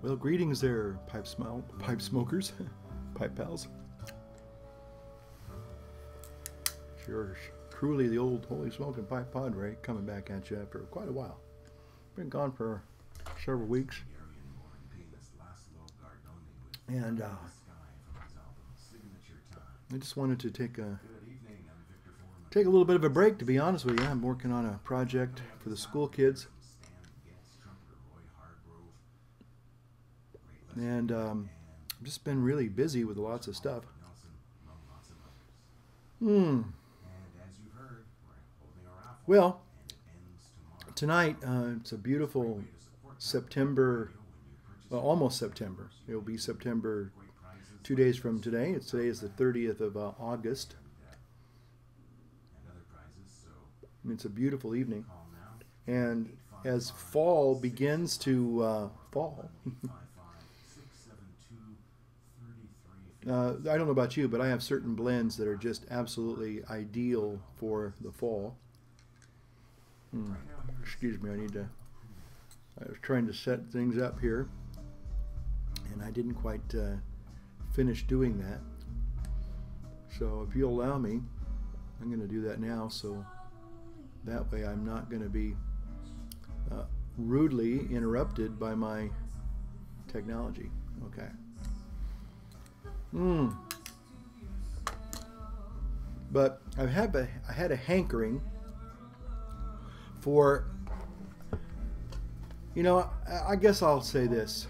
Well, greetings there, pipe smokers, pipe pals. Sure, truly the old holy smoking pipe padre coming back at you after quite a while. Been gone for several weeks, and I just wanted to take a little bit of a break. To be honest with you, I'm working on a project for the school kids. And I've just been really busy with lots of stuff. Well, tonight it's a beautiful September, well, almost September. It will be September 2 days from today. Today is the 30th of August. It's a beautiful evening. And as fall begins to fall, I don't know about you, but I have certain blends that are just absolutely ideal for the fall. Excuse me, I was trying to set things up here, and I didn't quite finish doing that. So if you'll allow me, I'm going to do that now, so that way I'm not going to be rudely interrupted by my technology. Okay. But I had a hankering for, you know, I guess I'll say this.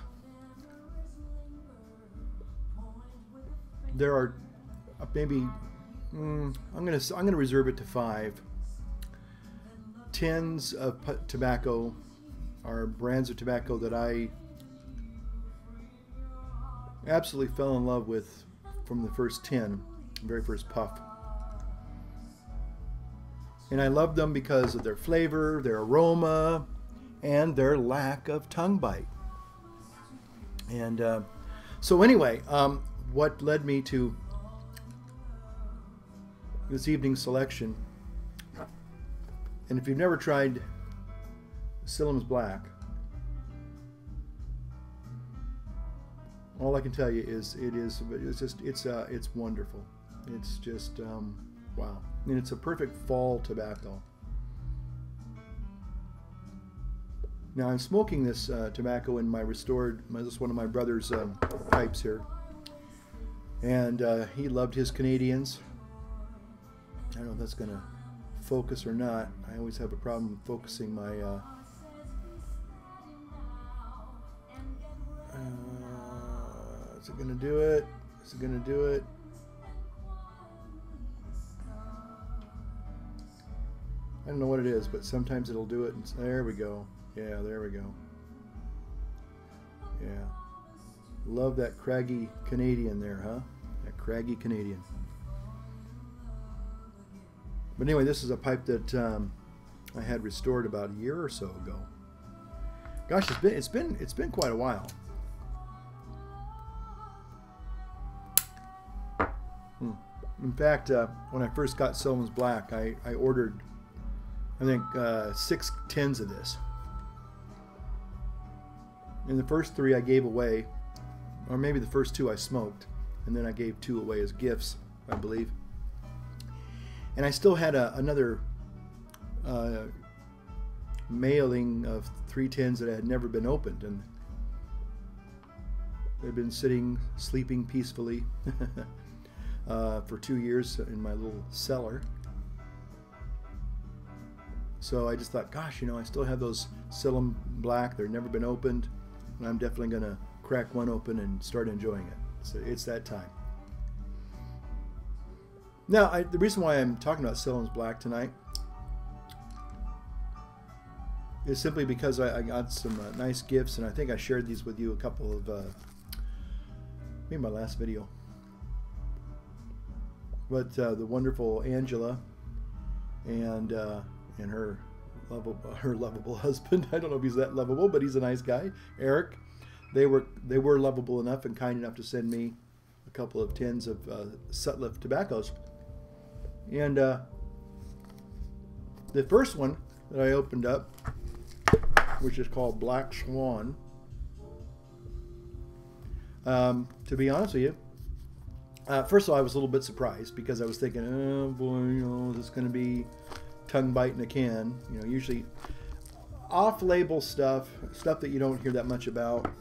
There are maybe I'm gonna reserve it to 5 tins of tobacco, or brands of tobacco that I absolutely fell in love with from the first 10, very first puff. And I loved them because of their flavor, their aroma, and their lack of tongue bite. And so anyway, what led me to this evening's selection, and if you've never tried Sillam's Black, all I can tell you is it's wonderful. It's just wow. And it's a perfect fall tobacco. Now I'm smoking this tobacco in my restored, this is one of my brother's pipes here, and he loved his Canadians. I don't know if that's going to focus or not. I always have a problem focusing my is it going to do it? Is it going to do it? I don't know what it is, but sometimes it'll do it. And there we go. Yeah, there we go. Yeah. Love that craggy Canadian there, huh? That craggy Canadian. But anyway, this is a pipe that I had restored about a year or so ago. Gosh, it's been quite a while. In fact, when I first got Sillam's Black, I ordered, I think, 6 tins of this. And the first 3 I gave away, or maybe the first 2 I smoked, and then I gave 2 away as gifts, I believe. And I still had another mailing of 3 tins that had never been opened, and they've been sitting, sleeping peacefully for 2 years in my little cellar. So I just thought, gosh, you know, I still have those Sillam Black. They've never been opened, and I'm definitely going to crack one open and start enjoying it. So it's that time. Now, the reason why I'm talking about Sillam's Black tonight is simply because I got some nice gifts, and I think I shared these with you a couple of, maybe my last video. But the wonderful Angela and her lovable husband. I don't know if he's that lovable, but he's a nice guy. Eric, they were lovable enough and kind enough to send me a couple of tins of Sutliff tobaccos. And the first one that I opened up, which is called Black Swan, To be honest with you, first of all, I was a little bit surprised because I was thinking, oh boy, is this going to be tongue bite in a can? Usually off-label stuff that you don't hear that much about.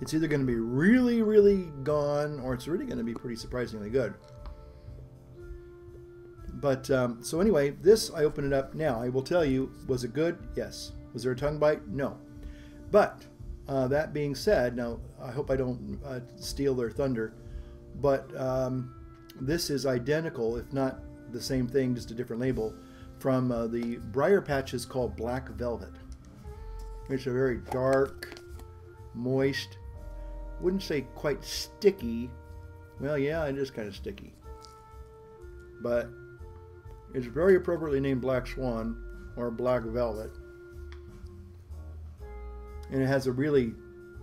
It's either going to be really, really gone, or it's really going to be pretty surprisingly good. But, so anyway, this, I open it up now. I will tell you, was it good? Yes. Was there a tongue bite? No. But, that being said, now, I hope I don't steal their thunder, but this is identical, if not the same thing, just a different label, from the Briar Patches called Black Velvet. It's a very dark, moist, wouldn't say quite sticky. Well, yeah, it is kind of sticky. But it's very appropriately named Black Swan or Black Velvet. And it has a really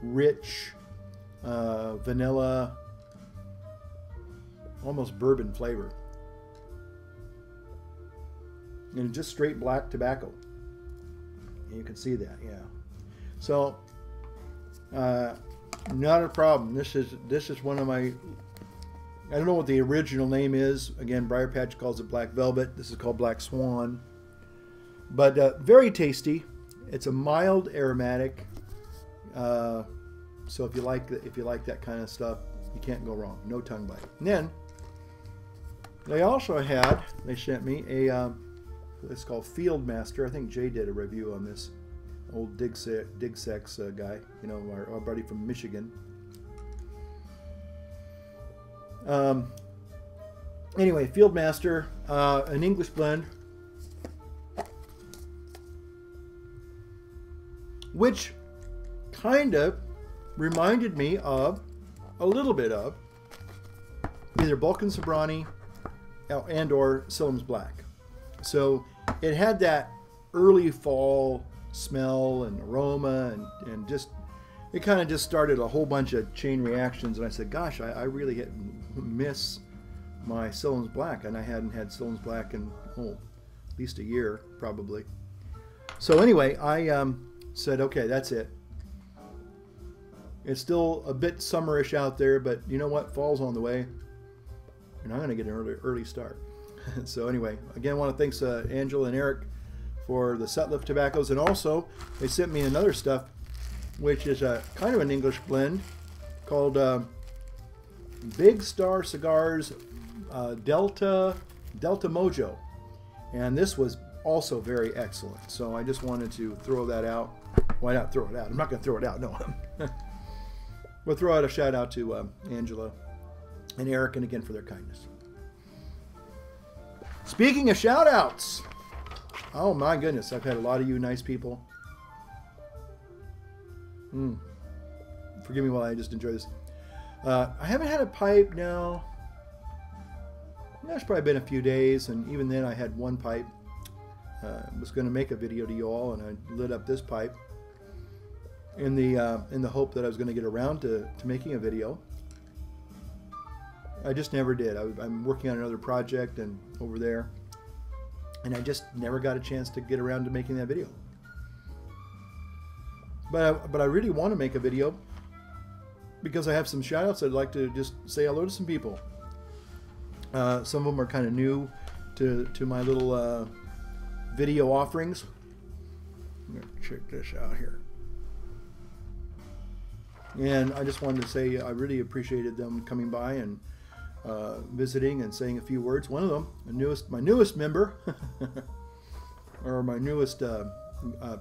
rich vanilla, almost bourbon flavor. And just straight black tobacco. And you can see that, yeah. So, not a problem. This is one of my, I don't know what the original name is. Again, Briar Patch calls it Black Velvet. This is called Black Swan. But very tasty. It's a mild aromatic. So if you like that kind of stuff, you can't go wrong. No tongue bite. And then they sent me a it's called Field Master. I think Jay did a review on this. Old Dig Sex guy, our buddy from Michigan. Anyway, Field Master, an English blend, which kind of reminded me of a little bit of either Balkan Sobrani and or Sillam's Black. So it had that early fall smell and aroma, and just it kind of just started a whole bunch of chain reactions. And I said, gosh, I really miss my Sillam's Black, and I hadn't had Sillam's Black in at least a year probably. So anyway, I said, okay, that's it. It's still a bit summerish out there, but you know what? Fall's on the way, and I'm going to get an early start. So anyway, again, I want to thank Angela and Eric for the Sutliff tobaccos, and also they sent me another stuff, which is a kind of an English blend called Big Star Cigars Delta Mojo, and this was also very excellent. So I just wanted to throw that out. Why not throw it out? I'm not going to throw it out. No. We'll throw out a shout out to Angela and Eric, and again for their kindness. Speaking of shout outs, oh my goodness, I've had a lot of you nice people. Forgive me while I just enjoy this. I haven't had a pipe now. That's probably been a few days, and even then I had one pipe. I was going to make a video to you all, and I lit up this pipe in the hope that I was going to get around to making a video. I just never did. I'm working on another project and over there, and I just never got a chance to get around to making that video. But I really want to make a video because I have some shout outs. I'd like to just say hello to some people. Some of them are kind of new to my little video offerings. I'm going to check this out here. And I just wanted to say I really appreciated them coming by and visiting and saying a few words. One of them, my newest member, or my newest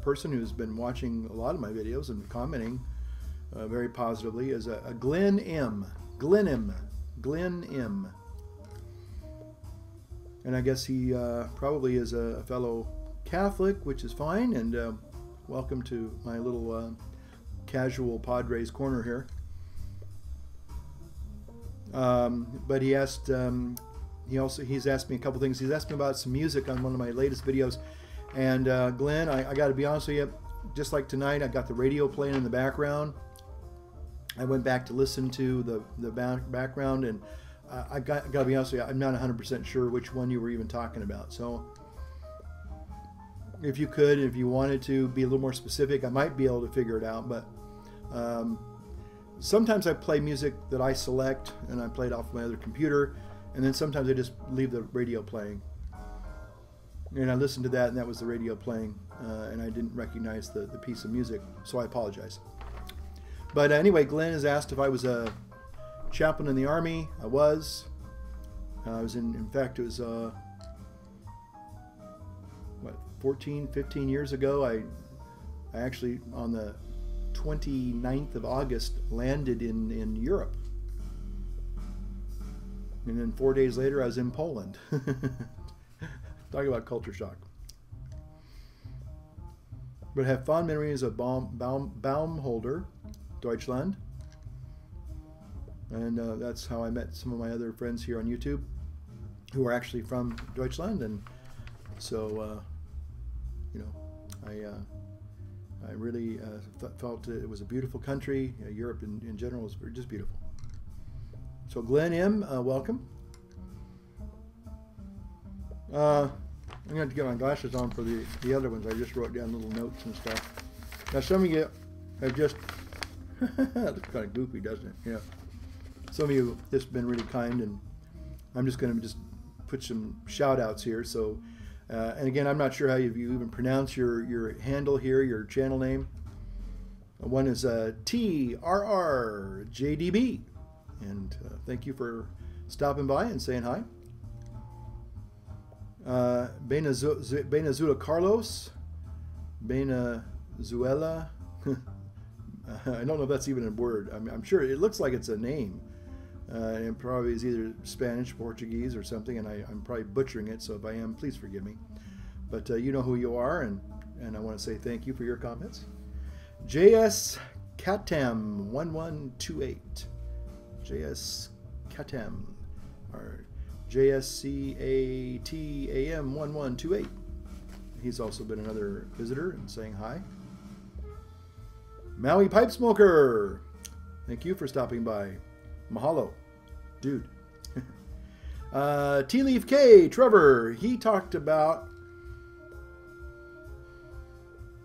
person who's been watching a lot of my videos and commenting very positively, is a Glenn M. Glenn M. And I guess he probably is a fellow Catholic, which is fine. And welcome to my little casual Padres corner here. But he asked, he's asked me a couple things. He's asked me about some music on one of my latest videos. And Glenn, I got to be honest with you, just like tonight, I got the radio playing in the background. I went back to listen to the background, and I got to be honest with you, I'm not 100% sure which one you were even talking about. So if you wanted to be a little more specific, I might be able to figure it out. But sometimes I play music that I select and I play it off my other computer, and then sometimes I just leave the radio playing. And I listened to that, and that was the radio playing, and I didn't recognize the piece of music, so I apologize. But anyway, Glenn has asked if I was a chaplain in the Army. I was. I was in fact, it was, 14, 15 years ago. I actually, on the 29th of August, landed in Europe. And then 4 days later, I was in Poland. Talk about culture shock. But I have fond memories of Baumholder, Deutschland. And that's how I met some of my other friends here on YouTube who are actually from Deutschland. And so, you know, I really felt it was a beautiful country. Europe in general is just beautiful. So Glenn M., welcome. I'm going to get my glasses on for the other ones. I just wrote down little notes and stuff. Now some of you have just, that looks kind of goofy, doesn't it? Yeah. Some of you have just been really kind, and I'm just going to just put some shout outs here. So, and again, I'm not sure how you even pronounce your handle here, your channel name. One is TRRJDB. And thank you for stopping by and saying hi. Benazuela Carlos, Benazuela. I don't know if that's even a word. I'm sure it looks like it's a name. And it probably is either Spanish, Portuguese, or something, and I'm probably butchering it, so if I am, please forgive me. But you know who you are, and I want to say thank you for your comments. JS Katam 1128. JS Katam, or JSCATAM 1128. He's also been another visitor and saying hi. Maui Pipe Smoker, thank you for stopping by. Mahalo, dude. Tea Leaf K, Trevor, he talked about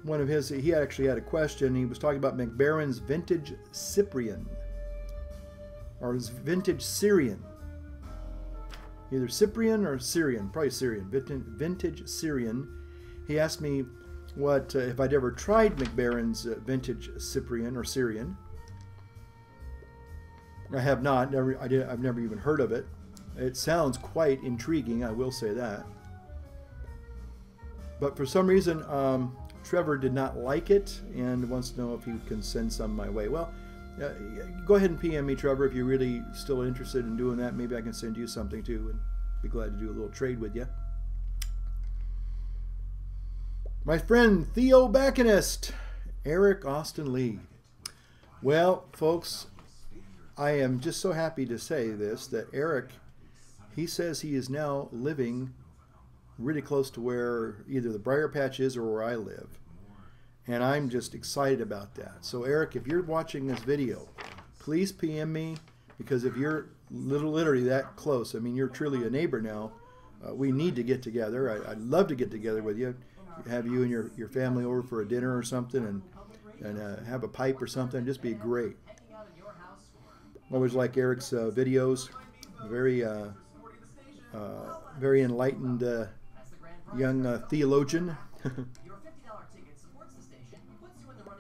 one of his, he actually had a question. He was talking about McBaron's Vintage Cyprian, or his Vintage Syrian. Either Cyprian or Syrian, probably Syrian, Vintage Syrian. He asked me what if I'd ever tried McBaron's Vintage Cyprian or Syrian. I have not. I've never even heard of it. It sounds quite intriguing, I will say that. But for some reason, Trevor did not like it and wants to know if he can send some my way. Well, go ahead and PM me, Trevor, if you're really still interested in doing that. Maybe I can send you something too, and be glad to do a little trade with you. My friend Theo Bacchinist, Eric Austin Lee. Well, folks, I am just so happy to say this, that Eric, he says he is now living really close to where either the Briar Patch is or where I live. And I'm just excited about that. So Eric, if you're watching this video, please PM me, because if you're literally that close, I mean, you're truly a neighbor now, we need to get together. I'd love to get together with you, have you and your family over for a dinner or something, and have a pipe or something. Just be great. Always like Eric's videos. Very very enlightened young theologian.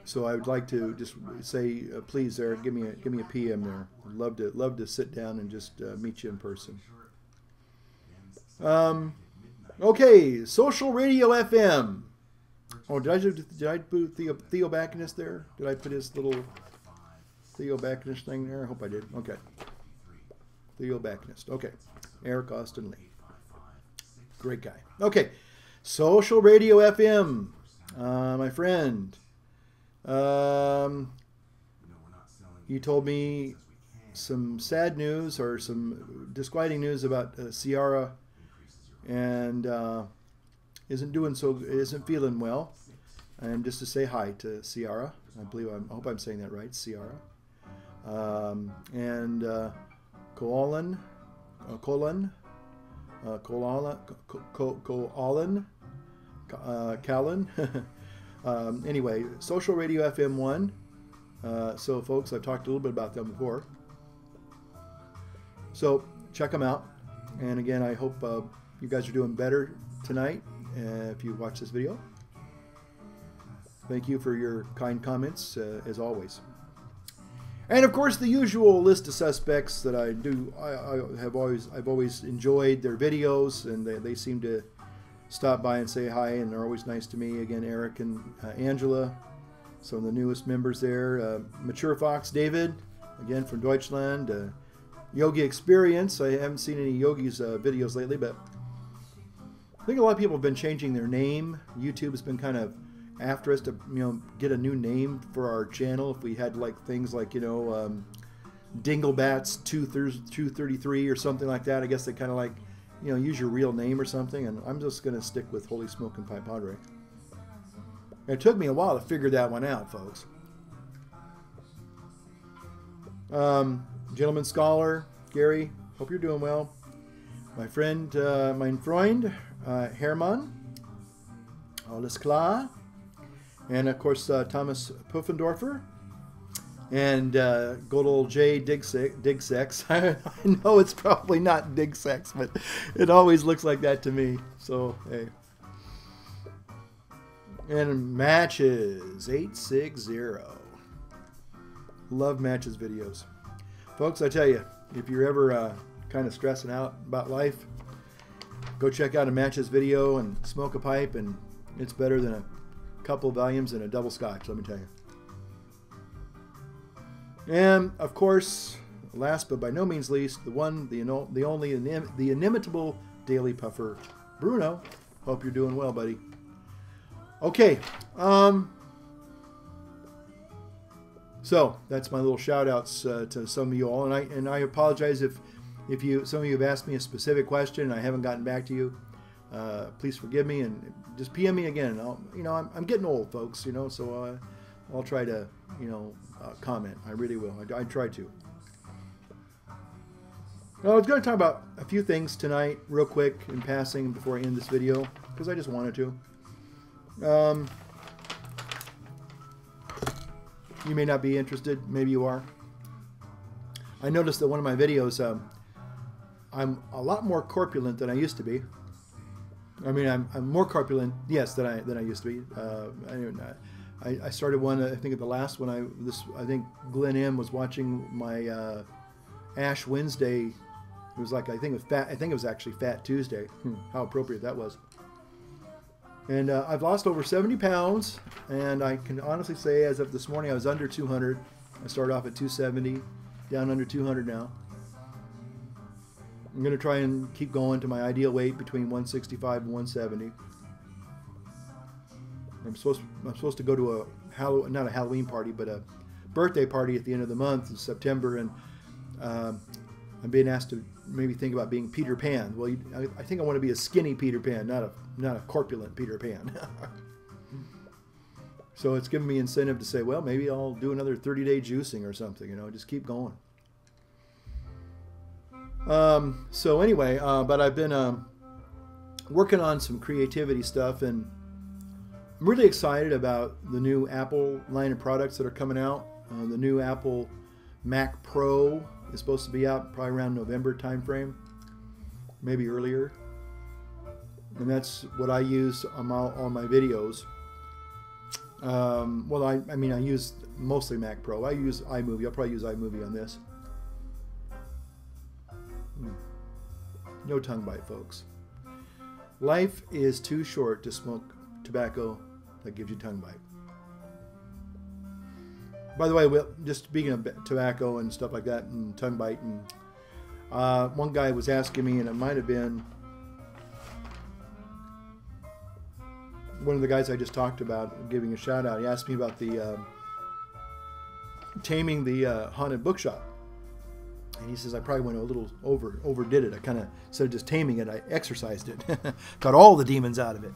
So I would like to just say, please, Eric, give me a PM there. I'd love to sit down and just meet you in person. Okay, Social Radio FM. Oh, did I put Theo Bacchinist there? Did I put his little Theo Bacchinist thing there? I hope I did. Okay. Theo Bacchinist. Okay. Eric Austin Lee. Great guy. Okay. Social Radio FM. My friend. You told me some sad news or some disquieting news about Ciara, and isn't feeling well. And just to say hi to Ciara. I hope I'm saying that right, Ciara. And Colin, Callan. Anyway, Social Radio FM 1. So, folks, I've talked a little bit about them before. So, check them out. And again, I hope you guys are doing better tonight if you watch this video. Thank you for your kind comments, as always. And of course, the usual list of suspects that I do. I've always enjoyed their videos, and they seem to stop by and say hi, and they're always nice to me. Again, Eric and Angela, some of the newest members there. Mature Fox David, again from Deutschland. Yogi Experience. I haven't seen any Yogi's videos lately, but I think a lot of people have been changing their name. YouTube has been kind of after us to, you know, get a new name for our channel. If we had like things like, you know, Dinglebats 233 or something like that, I guess they kind of like, you know, use your real name or something. And I'm just going to stick with Holy Smoking Pipe Padre. It took me a while to figure that one out, folks. Gentleman Scholar, Gary, hope you're doing well. My friend, mein Freund, Hermann, alles klar. And of course, Thomas Puffendorfer. And good old Jay Digsex. I know it's probably not Digsex, but it always looks like that to me. So, hey. And Matches 860. Love Matches videos. Folks, I tell you, if you're ever kind of stressing out about life, go check out a Matches video and smoke a pipe, and it's better than a couple of volumes and a double scotch, let me tell you. And of course, last but by no means least, the one, the only, the inimitable Daily Puffer, Bruno. Hope you're doing well, buddy. Okay, so that's my little shout outs to some of you all, and I apologize if some of you have asked me a specific question and I haven't gotten back to you. Please forgive me, and just PM me again. I'm getting old, folks, you know, so I'll try to, you know, comment. I really will. I try to. Well, I was going to talk about a few things tonight, real quick, in passing, before I end this video, because I just wanted to. You may not be interested. Maybe you are. I noticed that one of my videos, I'm a lot more corpulent than I used to be. I mean, I'm more corpulent, yes, than I used to be. I started one. I think at the last one, I think Glenn M was watching my Ash Wednesday. It was like, I think it was actually Fat Tuesday. How appropriate that was. And I've lost over 70 pounds, and I can honestly say, as of this morning, I was under 200. I started off at 270, down under 200 now. I'm going to try and keep going to my ideal weight between 165 and 170. I'm supposed to go to not a Halloween party, but a birthday party at the end of the month in September, and I'm being asked to maybe think about being Peter Pan. Well, I think I want to be a skinny Peter Pan, not a corpulent Peter Pan. So it's giving me incentive to say, well, maybe I'll do another 30-day juicing or something, you know, just keep going. So anyway, but I've been working on some creativity stuff, and I'm really excited about the new Apple line of products that are coming out. The new Apple Mac Pro is supposed to be out probably around November timeframe, maybe earlier. And that's what I use on my videos. Well, I mean, I use mostly Mac Pro. I use iMovie. I'll probably use iMovie on this. No tongue bite, folks. Life is too short to smoke tobacco that gives you tongue bite. By the way, just speaking of tobacco and stuff like that and tongue bite, and one guy was asking me, and it might have been one of the guys I just talked about, giving a shout out. He asked me about the taming the haunted bookshop. And he says, I probably went a little overdid it. I kind of, instead of just taming it, I exercised it. Got all the demons out of it.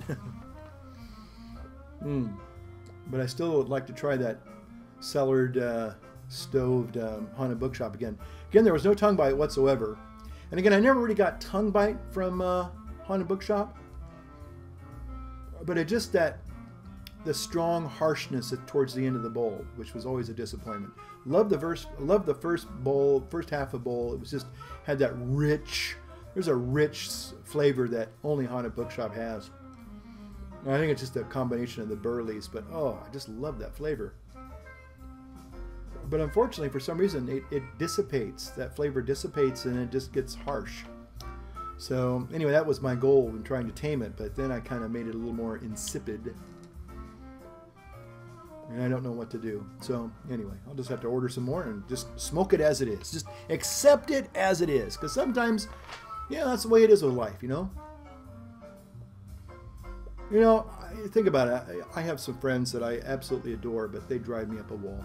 But I still would like to try that cellared, stoved haunted bookshop again. Again, there was no tongue bite whatsoever. And again, I never really got tongue bite from haunted bookshop. But it just that the strong harshness towards the end of the bowl, which was always a disappointment. Loved the first half of bowl. It was just had that rich. There's a rich flavor that only Haunted Bookshop has. And I think it's just a combination of the burleys, but oh, I just love that flavor. But unfortunately, for some reason, it dissipates. That flavor dissipates and it just gets harsh. So anyway, that was my goal in trying to tame it, but then I kind of made it a little more insipid. And I don't know what to do. So anyway, I'll just have to order some more and just smoke it as it is. Just accept it as it is. Because sometimes, yeah, that's the way it is with life, you know? You know, think about it. I have some friends that I absolutely adore, but they drive me up a wall.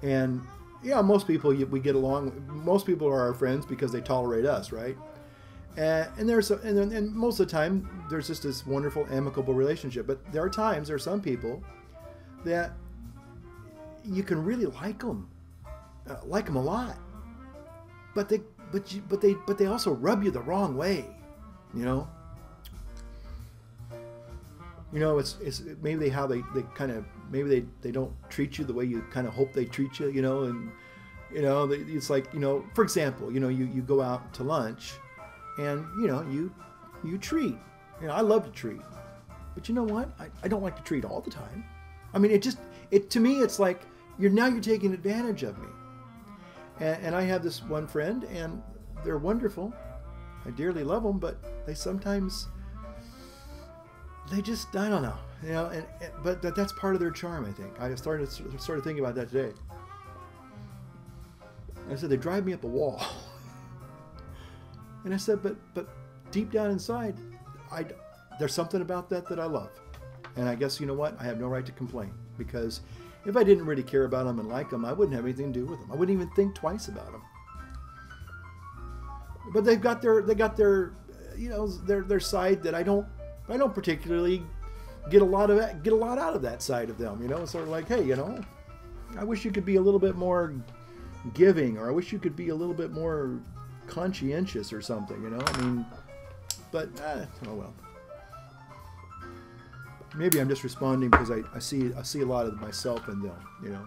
And yeah, most people we get along. Most people are our friends because they tolerate us, right? And most of the time there's just this wonderful amicable relationship. But there are some people that you can really like them a lot, but they also rub you the wrong way, you know. You know, it's maybe how they kind of, maybe they don't treat you the way you kind of hope they treat you, you know, and, you know, it's like, you know, for example, you know, you go out to lunch and, you know, you treat. You know, I love to treat. But you know what? I don't like to treat all the time. I mean, to me, it's like, you're taking advantage of me. And I have this one friend, and they're wonderful. I dearly love them, but they sometimes... They just, I don't know, you know, but that's part of their charm, I think. I started thinking about that today. I said, they drive me up a wall. And I said, but deep down inside, there's something about that I love. And I guess, you know what, I have no right to complain. Because if I didn't really care about them and like them, I wouldn't have anything to do with them. I wouldn't even think twice about them. But they got their, you know, their side that I don't particularly get a lot out of that side of them, you know. It's sort of like, hey, you know, I wish you could be a little bit more giving, or I wish you could be a little bit more conscientious or something, you know. I mean, but oh well. Maybe I'm just responding because I see a lot of myself in them, you know.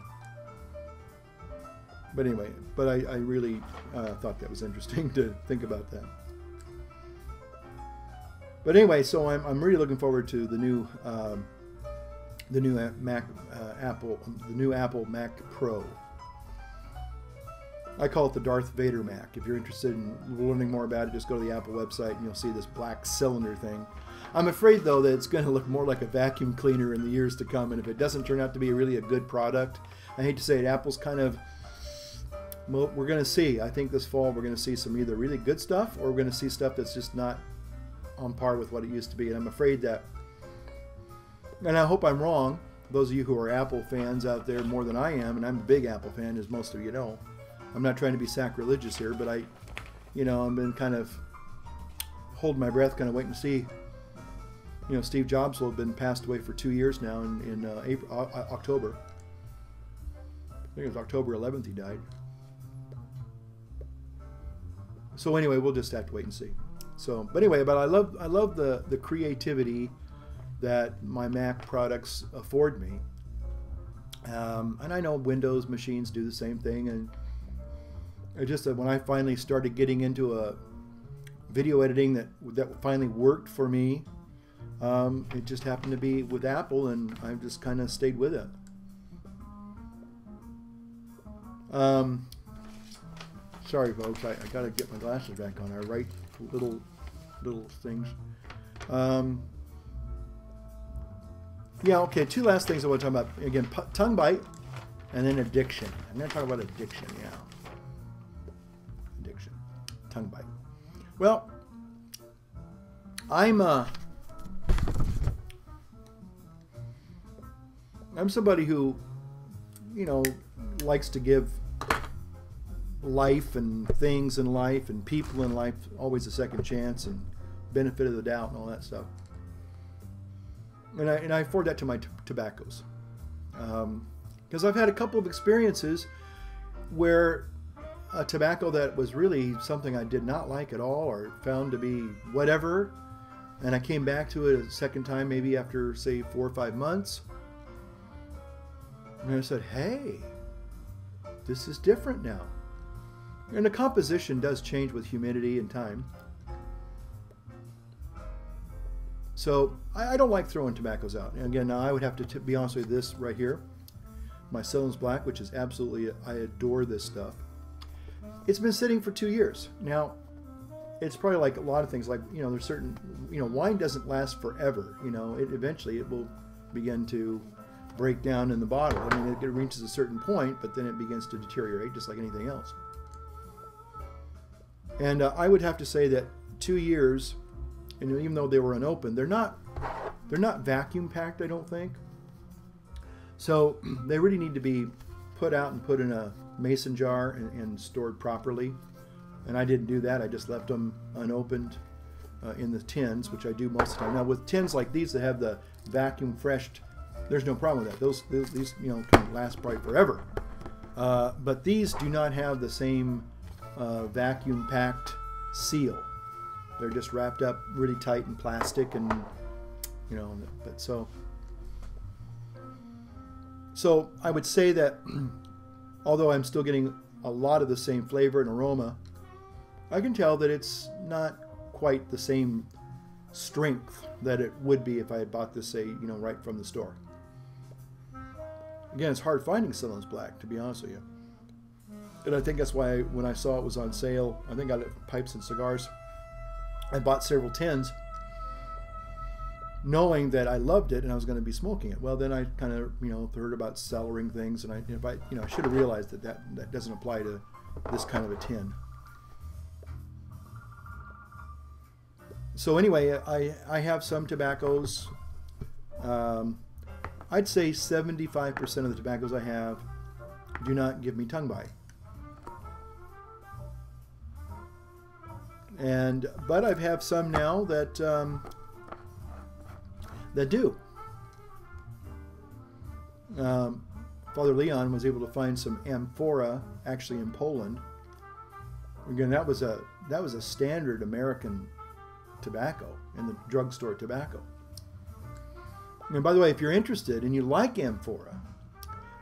But anyway, I really thought that was interesting to think about that. But anyway, so I'm really looking forward to the new Apple Mac Pro. I call it the Darth Vader Mac. If you're interested in learning more about it, just go to the Apple website and you'll see this black cylinder thing. I'm afraid though that it's going to look more like a vacuum cleaner in the years to come, and if it doesn't turn out to be really a good product, I hate to say it, Apple's kind of, well, we're going to see. I think this fall we're going to see some either really good stuff, or we're going to see stuff that's just not on par with what it used to be. And I'm afraid that, and I hope I'm wrong, those of you who are Apple fans out there more than I am, and I'm a big Apple fan, as most of you know. I'm not trying to be sacrilegious here, but I've been kind of holding my breath, kind of waiting to see. You know, Steve Jobs will have been passed away for 2 years now in October. I think it was October 11th he died. So anyway, we'll just have to wait and see. So, but anyway, but I love the creativity that my Mac products afford me. And I know Windows machines do the same thing, and it just when I finally started getting into a video editing that finally worked for me, it just happened to be with Apple, and I just kind of stayed with it. Sorry, folks, I gotta get my glasses back on. I write little things. Yeah, okay, two last things I want to talk about. Again, tongue bite, and then addiction. I'm going to talk about addiction, yeah. Addiction. Tongue bite. Well, I'm somebody who, you know, likes to give life and things in life and people in life always a second chance and benefit of the doubt and all that stuff. And I afford that to my tobaccos. Because I've had a couple of experiences where a tobacco that was really something I did not like at all or found to be whatever, And I came back to it a second time, maybe after, say, 4 or 5 months. And I said, hey, this is different now. And the composition does change with humidity and time. So I don't like throwing tobaccos out. And again, now I would have to be honest with you, this right here, my Ceylon's Black, which is absolutely, I adore this stuff. It's been sitting for 2 years. Now, it's probably like a lot of things, like, there's certain, wine doesn't last forever. Eventually it will begin to break down in the bottle. I mean, it reaches a certain point, but then it begins to deteriorate just like anything else. And I would have to say that 2 years, and even though they were unopened, they're not vacuum packed, I don't think. So they really need to be put out and put in a mason jar and stored properly. And I didn't do that. I just left them unopened in the tins, which I do most of the time. Now with tins like these that have the vacuum freshed, there's no problem with that. These can last probably forever. But these do not have the same vacuum packed seal. They're just wrapped up really tight in plastic, and but so I would say that although I'm still getting a lot of the same flavor and aroma, I can tell that it's not quite the same strength that it would be if I had bought this, say, right from the store. Again, it's hard finding Ceylon's Black, to be honest with you. And I think that's why when I saw it was on sale, I think I got it at Pipes and Cigars. I bought several tins, knowing that I loved it and I was going to be smoking it. Well, then I kind of, heard about cellaring things, and I should have realized that doesn't apply to this kind of a tin. So anyway, I have some tobaccos. I'd say 75% of the tobaccos I have do not give me tongue bite. But I have some now that do. Father Leon was able to find some amphora actually in Poland. Again, that was a standard American tobacco in the drugstore tobacco. And by the way, if you're interested and you like amphora,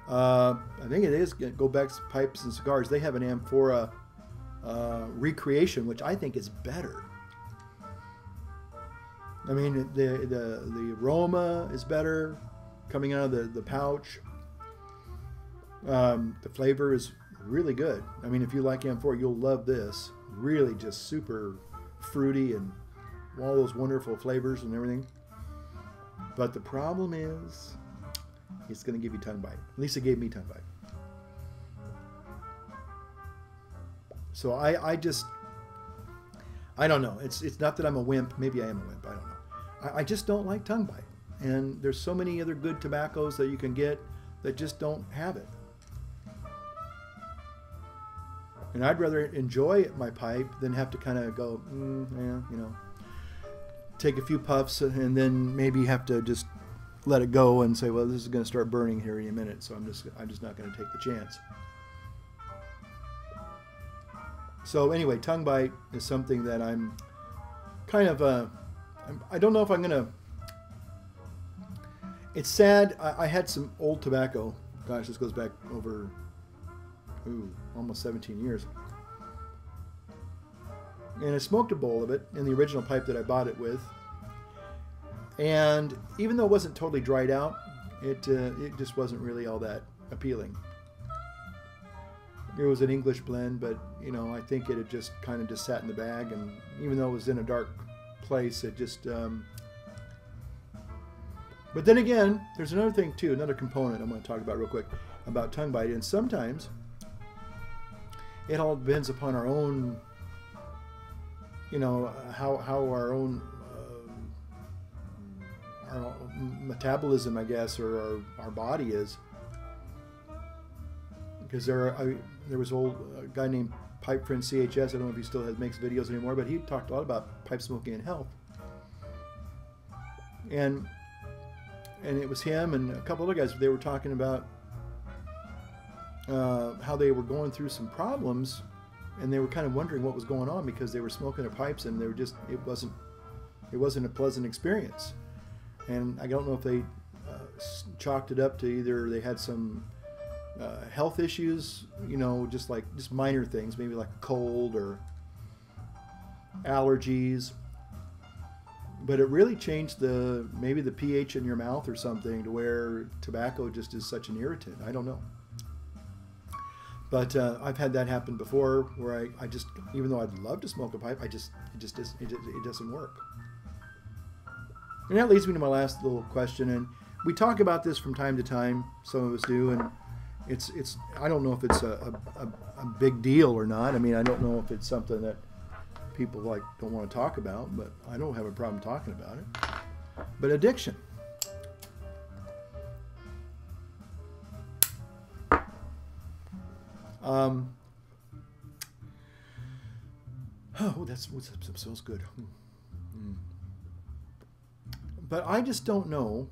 I think it is, go back to Pipes and Cigars, they have an amphora recreation, which I think is better. I mean, the aroma is better coming out of the pouch. The flavor is really good. I mean, if you like amphora, you'll love this. Really just super fruity and all those wonderful flavors and everything. But the problem is, it's going to give you tongue bite. At least it gave me tongue bite. So I don't know. It's not that I'm a wimp. Maybe I am a wimp. I don't know. I just don't like tongue bite. And there's so many other good tobaccos that you can get that just don't have it. And I'd rather enjoy my pipe than have to kind of go, take a few puffs and then maybe have to just let it go and say, well, this is going to start burning here in a minute, so I'm just not going to take the chance. So anyway, tongue bite is something that I'm kind of, I don't know if I'm going to, it's sad. I had some old tobacco. Gosh, this goes back over, almost 17 years. And I smoked a bowl of it in the original pipe that I bought it with. And even though it wasn't totally dried out, it just wasn't really all that appealing. It was an English blend, but I think it had just kind of just sat in the bag, and even though it was in a dark place, it just. But then again, there's another thing too, another component I'm going to talk about real quick about tongue bite, and sometimes it all depends upon our own, how our own our metabolism, I guess, or our body is. Because there was an old guy named Pipe Friend CHS. I don't know if he still makes videos anymore, but he talked a lot about pipe smoking and health. And it was him and a couple other guys. They were talking about how they were going through some problems, and they were kind of wondering what was going on because they were smoking their pipes and they were just, it wasn't It wasn't a pleasant experience. And I don't know if they chalked it up to either they had some health issues, you know, just minor things, maybe like a cold or allergies. But it really changed maybe the pH in your mouth or something, to where tobacco just is such an irritant. I don't know. But I've had that happen before, where I just, even though I'd love to smoke a pipe, it doesn't work. And that leads me to my last little question. And we talk about this from time to time. Some of us do, and it's. I don't know if it's a big deal or not. I mean, I don't know if it's something that people don't want to talk about, but I don't have a problem talking about it. But addiction. Oh, that smells good. But I just don't know.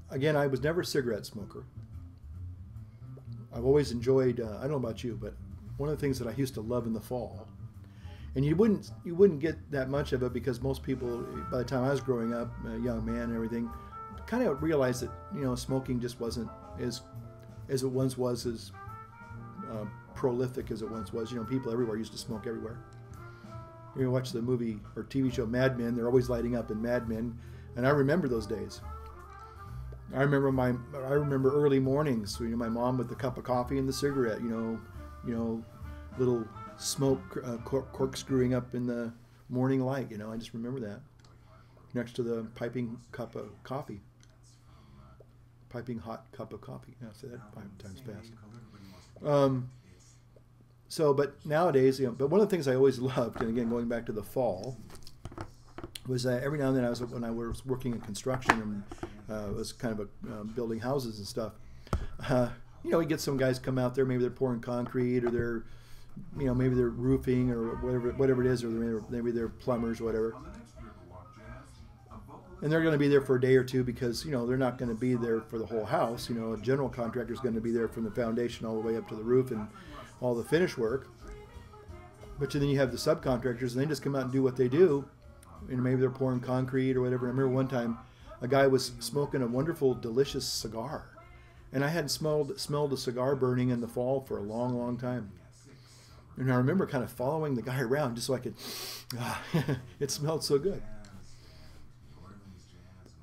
Again, I was never a cigarette smoker. I've always enjoyed, I don't know about you, but one of the things that I used to love in the fall, and you wouldn't get that much of it, because most people, by the time I was growing up, a young man and everything, kind of realized that, you know, smoking just wasn't as it once was, as prolific as it once was. You know, people everywhere used to smoke everywhere. You watch the movie or TV show Mad Men, they're always lighting up in Mad Men, and I remember those days. I remember early mornings, you know, my mom with the cup of coffee and the cigarette, you know, little smoke corkscrewing up in the morning light. You know, I just remember that next to the piping cup of coffee, piping hot cup of coffee. Yeah, I said that 5 times fast. So, but nowadays, you know, but one of the things I always loved, and again going back to the fall, was every now and then when I was working in construction and was kind of building houses and stuff. You know, we get some guys come out there, maybe they're pouring concrete, or they're, you know, maybe they're roofing or whatever it is, or maybe they're plumbers or whatever. And they're going to be there for a day or two, because, you know, they're not going to be there for the whole house. You know, a general contractor is going to be there from the foundation all the way up to the roof and all the finish work. But then you have the subcontractors, and they just come out and do what they do. You know, maybe they're pouring concrete or whatever. I remember one time a guy was smoking a wonderful, delicious cigar, and I hadn't smelled a cigar burning in the fall for a long, long time. And I remember kind of following the guy around just so I could. It smelled so good.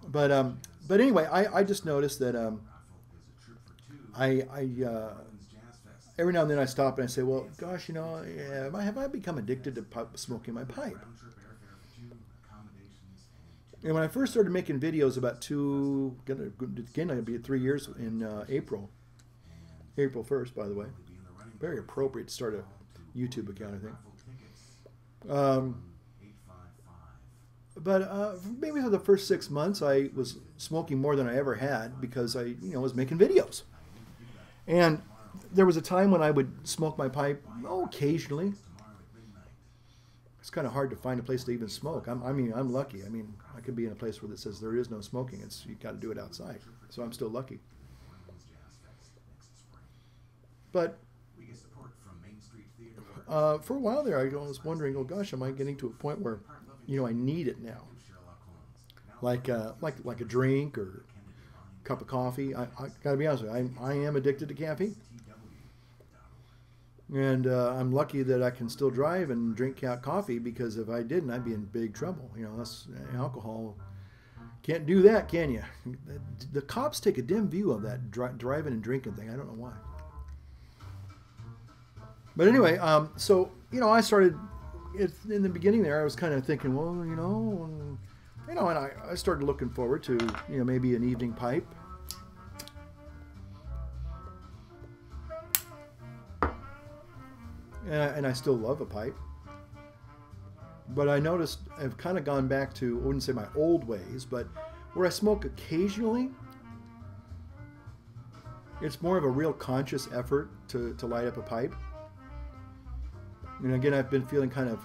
But anyway, I just noticed that every now and then I stop and I say, well, gosh, you know, have I become addicted to smoking my pipe? And when I first started making videos about it'll be 3 years in April 1st, by the way. Very appropriate to start a YouTube account, I think. But maybe for the first 6 months, I was smoking more than I ever had, because I, you know, was making videos. And there was a time when I would smoke my pipe, occasionally. It's kind of hard to find a place to even smoke. I'm lucky. I mean, I could be in a place where it says there is no smoking. You got to do it outside. So I'm still lucky. But for a while there, I was wondering, oh gosh, am I getting to a point where, you know, I need it now? Like a drink or a cup of coffee. I got to be honest with you, I am addicted to caffeine. And I'm lucky that I can still drive and drink coffee, because if I didn't, I'd be in big trouble. You know, that's alcohol. Can't do that, can you? The cops take a dim view of that driving and drinking thing. I don't know why. But anyway, so, you know, I started, in the beginning there, I was kind of thinking, well, and I started looking forward to, you know, maybe an evening pipe. And I still love a pipe. But I noticed I've kind of gone back to, I wouldn't say my old ways, but where I smoke occasionally, it's more of a real conscious effort to light up a pipe. And again, I've been feeling kind of,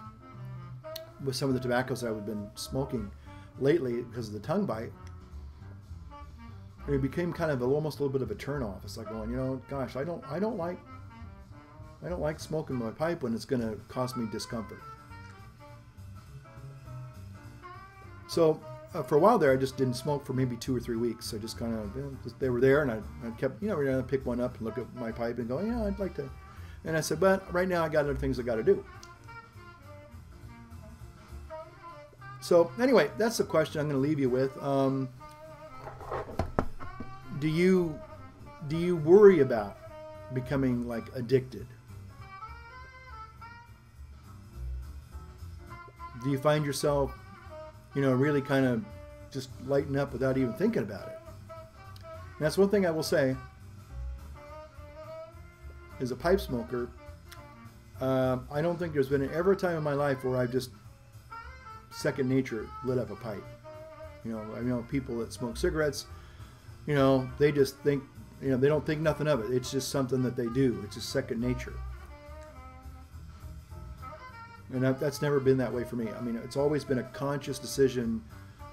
with some of the tobaccos that I've been smoking lately, because of the tongue bite, it became kind of almost a little bit of a turn off. It's like going, you know, gosh, I don't like I don't like smoking my pipe when it's going to cause me discomfort. So for a while there, I just didn't smoke for maybe 2 or 3 weeks. I just kind of, they were there, and I kept, you know, every time I pick one up and look at my pipe and go, yeah, I'd like to. And I said, but right now I got other things I got to do. So anyway, that's the question I'm going to leave you with. Do you worry about becoming like addicted? Do you find yourself, you know, really kind of just lighten up without even thinking about it? And that's one thing I will say. As a pipe smoker, I don't think there's been ever a time in my life where I've just second nature lit up a pipe. You know, I know people that smoke cigarettes, you know, they just think, you know, they don't think nothing of it. It's just something that they do. It's just second nature. And that's never been that way for me. I mean, it's always been a conscious decision,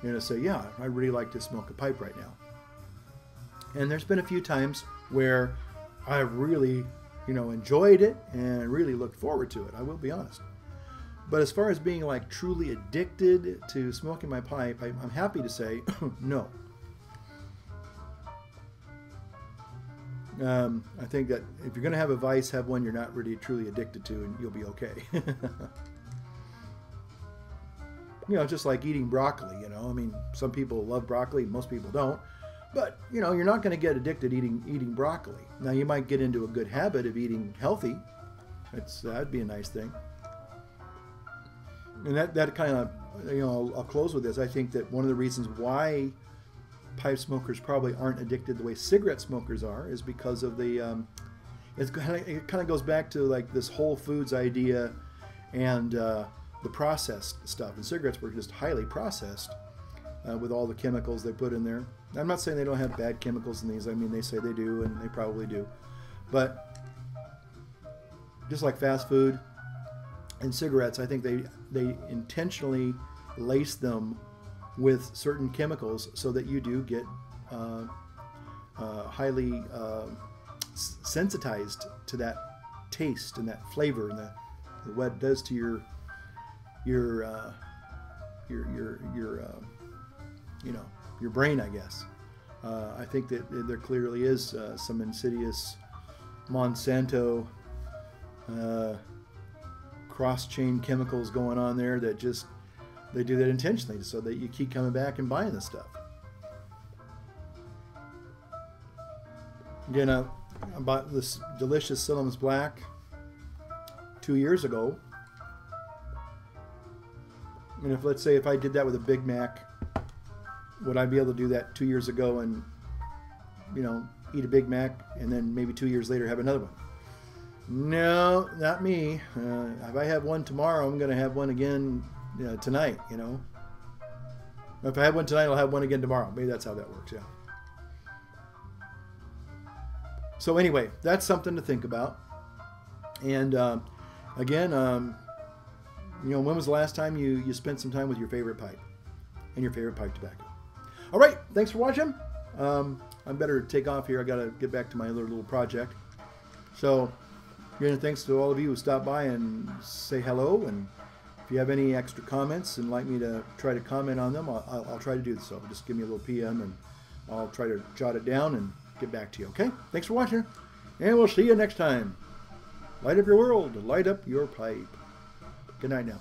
you know, to say, yeah, I really like to smoke a pipe right now. And there's been a few times where I really, you know, enjoyed it and really looked forward to it. I will be honest. But as far as being like truly addicted to smoking my pipe, I'm happy to say no. I think that if you're going to have a vice, have one you're not really truly addicted to, and you'll be okay. You know, just like eating broccoli, you know. I mean, some people love broccoli, most people don't. But, you know, you're not going to get addicted eating broccoli. Now, you might get into a good habit of eating healthy. That'd be a nice thing. And that kind of, you know, I'll close with this. I think that one of the reasons why pipe smokers probably aren't addicted the way cigarette smokers are is because of the, it kind of goes back to like this Whole Foods idea and the processed stuff. And cigarettes were just highly processed with all the chemicals they put in there. I'm not saying they don't have bad chemicals in these. I mean, they say they do, and they probably do. But just like fast food and cigarettes, I think they intentionally lace them with certain chemicals so that you do get highly sensitized to that taste and that flavor and what it does to your you know, your brain, I guess. I think that there clearly is some insidious Monsanto cross-chain chemicals going on there that just, they do that intentionally so that you keep coming back and buying this stuff. Again, I bought this delicious Sillum's Black 2 years ago. And if, let's say, if I did that with a Big Mac, would I be able to do that 2 years ago and, you know, eat a Big Mac and then maybe 2 years later have another one? No, not me. If I have one tomorrow, I'm going to have one again tonight, you know. If I have one tonight, I'll have one again tomorrow. Maybe that's how that works, yeah. So anyway, that's something to think about. And again, you know, when was the last time you spent some time with your favorite pipe and your favorite pipe tobacco? All right, thanks for watching. I better take off here. I got to get back to my other little project. So, again, thanks to all of you who stopped by and say hello. And if you have any extra comments and like me to try to comment on them, I'll try to do so. Just give me a little PM and I'll try to jot it down and get back to you, okay? Thanks for watching, and we'll see you next time. Light up your world, light up your pipe. Good night now.